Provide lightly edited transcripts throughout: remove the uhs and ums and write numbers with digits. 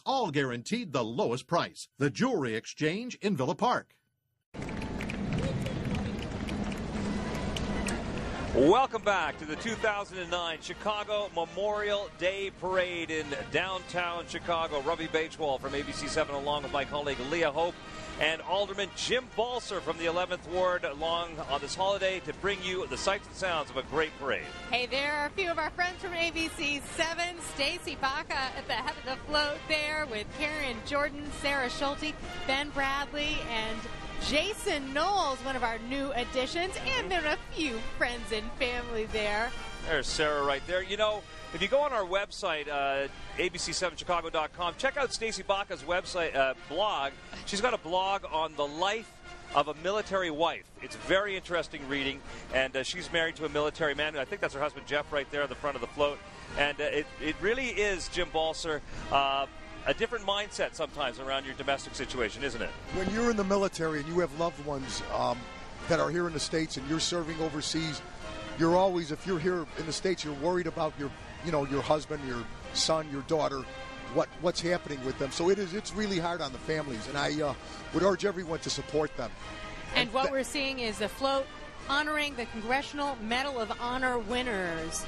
all guaranteed the lowest price. The Jewelry Exchange in Villa Park. Welcome back to the 2009 Chicago Memorial Day Parade in downtown Chicago. Ravi Bajwal from ABC7 along with my colleague Leah Hope and Alderman Jim Balser from the 11th Ward along on this holiday to bring you the sights and sounds of a great parade. Hey, there are a few of our friends from ABC7. Stacy Baca at the head of the float there with Karen Jordan, Sarah Schulte, Ben Bradley, and Jason Knowles, one of our new additions, and then a few friends and family there. There's Sarah right there. You know, if you go on our website, abc7chicago.com, check out Stacy Baca's website blog. She's got a blog on the life of a military wife. It's very interesting reading, and she's married to a military man. I think that's her husband, Jeff, right there on the front of the float. And it really is, Jim Balser, a different mindset sometimes around your domestic situation, isn't it? When you're in the military and you have loved ones that are here in the States and you're serving overseas, you're always, if you're here in the States, you're worried about your husband, your son, your daughter, what's happening with them. So it's really hard on the families, and I would urge everyone to support them. And what we're seeing is a float honoring the Congressional Medal of Honor winners.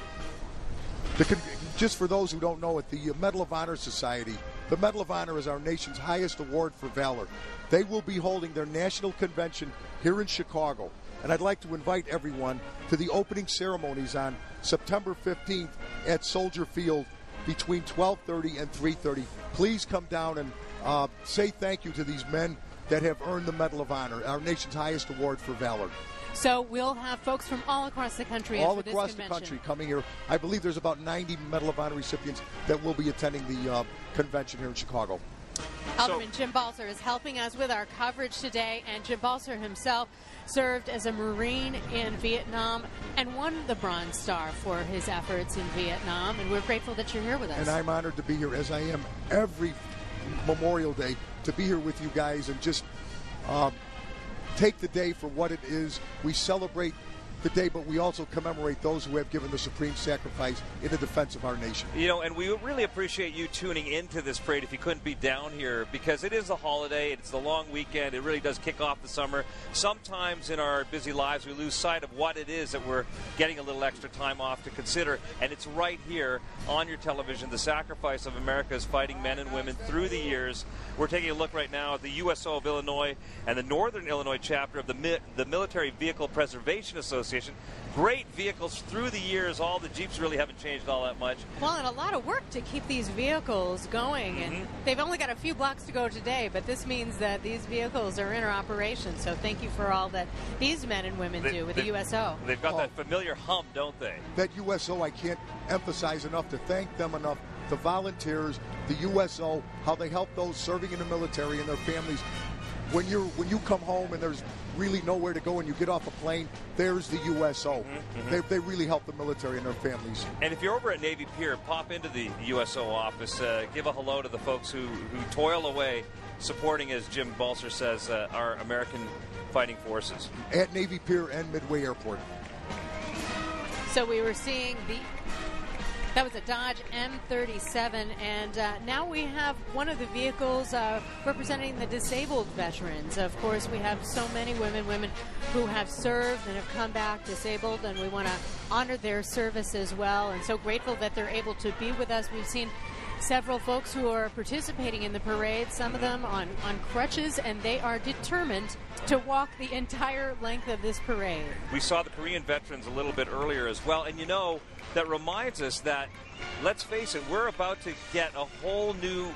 Just for those who don't know it, the Medal of Honor Society, the Medal of Honor is our nation's highest award for valor. They will be holding their national convention here in Chicago, and I'd like to invite everyone to the opening ceremonies on September 15th at Soldier Field between 12:30 and 3:30. Please come down and say thank you to these men that have earned the Medal of Honor, our nation's highest award for valor. So we'll have folks from all across the country all across the country coming here. I believe there's about 90 Medal of Honor recipients that will be attending the convention here in Chicago. Alderman Jim Balser is helping us with our coverage today, and Jim Balser himself served as a Marine in Vietnam and won the Bronze Star for his efforts in Vietnam, and we're grateful that you're here with us. And I'm honored to be here, as I am every Memorial Day, to be here with you guys and just take the day for what it is. We celebrate the day, but we also commemorate those who have given the supreme sacrifice in the defense of our nation. You know, and we really appreciate you tuning into this parade if you couldn't be down here, because it is a holiday, it's the long weekend, it really does kick off the summer. Sometimes in our busy lives we lose sight of what it is that we're getting a little extra time off to consider, and it's right here on your television, the sacrifice of America's fighting men and women through the years. We're taking a look right now at the USO of Illinois and the Northern Illinois chapter of the Military Vehicle Preservation Association. Great vehicles through the years. All the Jeeps really haven't changed all that much. Well, and a lot of work to keep these vehicles going. And they've only got a few blocks to go today, but this means that these vehicles are in operation. So thank you for all that these men and women do with the USO. They've got that familiar hum, don't they? That USO, I can't emphasize enough to thank them enough. The volunteers, the USO, how they help those serving in the military and their families. When you come home and there's really nowhere to go and you get off a plane, there's the USO. They really help the military and their families. And if you're over at Navy Pier, pop into the USO office, give a hello to the folks who toil away supporting, as Jim Balser says, our American fighting forces. At Navy Pier and Midway Airport. So we were seeing that was a Dodge M37, and now we have one of the vehicles representing the disabled veterans. Of course, we have so many women who have served and have come back disabled, and we want to honor their service as well, and so grateful that they're able to be with us. We've seen several folks who are participating in the parade, some of them on crutches, and they are determined to walk the entire length of this parade. We saw the Korean veterans a little bit earlier as well, and you know, that reminds us that, let's face it, we're about to get a whole new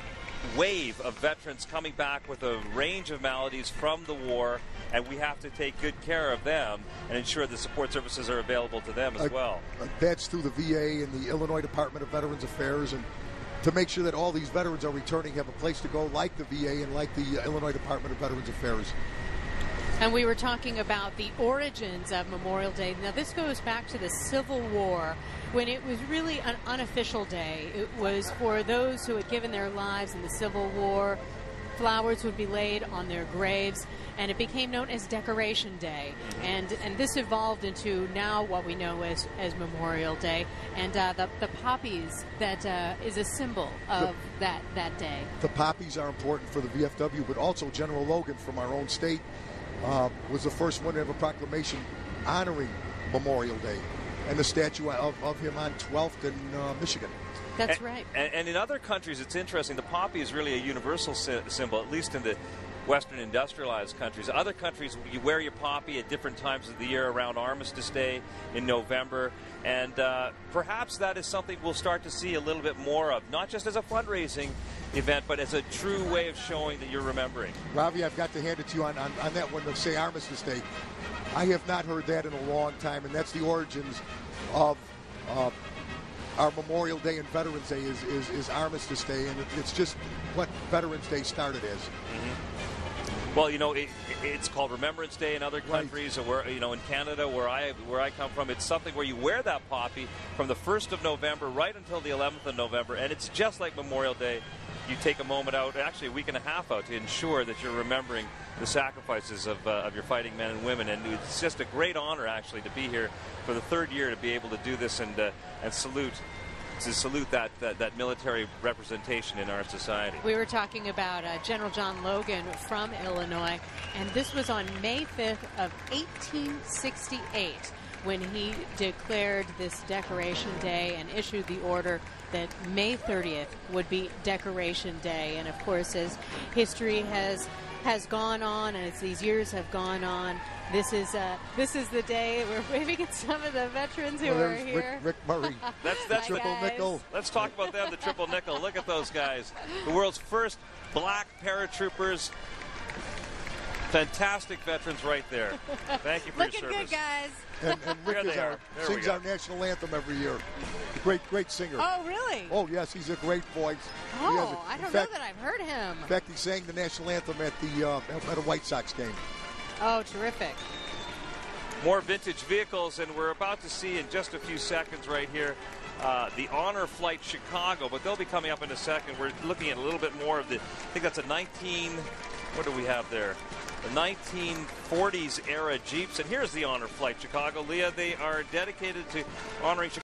wave of veterans coming back with a range of maladies from the war, and we have to take good care of them and ensure the support services are available to them as well. That's through the VA and the Illinois Department of Veterans Affairs, and to make sure that all these veterans are returning, have a place to go like the VA and like the Illinois Department of Veterans Affairs. And we were talking about the origins of Memorial Day. Now, this goes back to the Civil War, when it was really an unofficial day. It was for those who had given their lives in the Civil War flowers would be laid on their graves, and it became known as Decoration Day. And this evolved into now what we know as Memorial Day. And the poppies that is a symbol of that day. The poppies are important for the VFW, but also General Logan from our own state was the first one to have a proclamation honoring Memorial Day and the statue of him on 12th in Michigan. That's right. And in other countries, it's interesting. The poppy is really a universal symbol, at least in the Western industrialized countries. Other countries, you wear your poppy at different times of the year around Armistice Day in November. And perhaps that is something we'll start to see a little bit more of, not just as a fundraising event, but as a true way of showing that you're remembering. Ravi, I've got to hand it to you on that one to say Armistice Day. I have not heard that in a long time, and that's the origins of our Memorial Day and Veterans Day is Armistice Day, and it's just what Veterans Day started as. Mm-hmm. Well, it's called Remembrance Day in other countries, or in Canada, where I come from, it's something where you wear that poppy from the 1st of November right until the 11th of November, and it's just like Memorial Day. You take a moment out, actually a week and a half out, to ensure that you're remembering the sacrifices of your fighting men and women, and it's just a great honor, actually, to be here for the 3rd year to be able to do this and salute that military representation in our society. We were talking about General John Logan from Illinois, and this was on May 5th of 1868 when he declared this Decoration Day and issued the order that May 30th would be Decoration Day. And of course, as history has gone on and as these years have gone on, this is the day we're waving at some of the veterans who are here. Rick Murray. That's triple nickel. Let's talk about them, the triple nickel. Look at those guys. The world's first black paratroopers. Fantastic veterans right there. Thank you for your service. Looking good, guys. And Rick sings our national anthem every year. Great singer. Oh, really? Oh, yes, he's a great voice. Oh, I don't know that I've heard him. In fact, he sang the national anthem at a White Sox game. Oh, terrific. More vintage vehicles, and we're about to see in just a few seconds right here the Honor Flight Chicago, but they'll be coming up in a second. We're looking at a little bit more of the, I think that's a what do we have there? The 1940s era Jeeps, and here's the Honor Flight Chicago. Leah, they are dedicated to honoring Chicago.